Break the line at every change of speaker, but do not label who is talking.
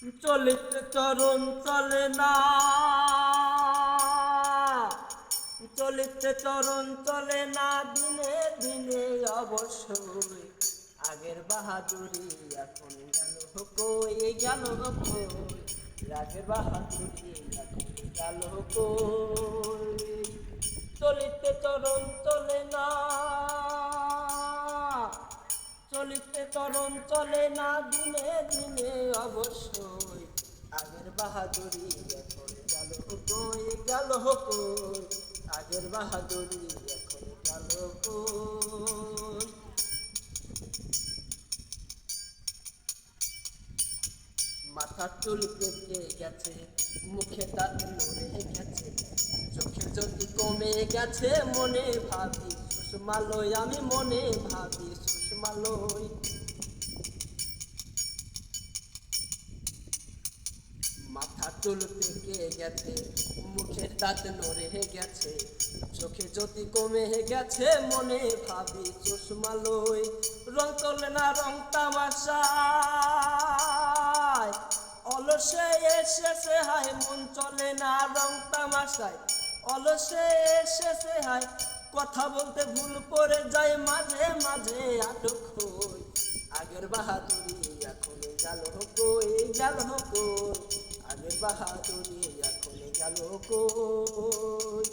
চলিতে চরণ চলে না, চলিতে চরণ চলে না, দিনে দিনে অবশ্যই আগের বাহাদুরি এখন গেল কই, গেল কই, আগের বাহাদুরি এখন গেল কই। চলিতে চরণ চলে না, চলিতে চরণ চলে না, দিনে দিনে অবশ্যই আগের বাহাদুরি এখন গেল কই, গেল কই, আগের বাহাদুরি এখন গেল কই। মাথার চুল পেকে গেছে, মুখে দাঁত নড়ে গেছে, চোখে জ্যোতি কমে গেছে, মনে ভাবি সুষমালয়, আমি মনে ভাবি সুষমালয়। মাথা চুল পেকে গেছে, মুখের দাঁত নড়ে গেছে, চোখে জ্যোতি কমে গেছে, মনে ভাবি চশমালয়। রং চলে না, রং তামাশায় অলসে এসেছে হায়, মন চলে না রং তামাশায় অলসে এসেছে হায়, কথা বলতে ভুল করে যায়, মাঝে মাঝে আটক হই, আগের বাহাদুরি এখন গেল কই, গেল কই, আগের বাহাদুরি এখন গেল কই।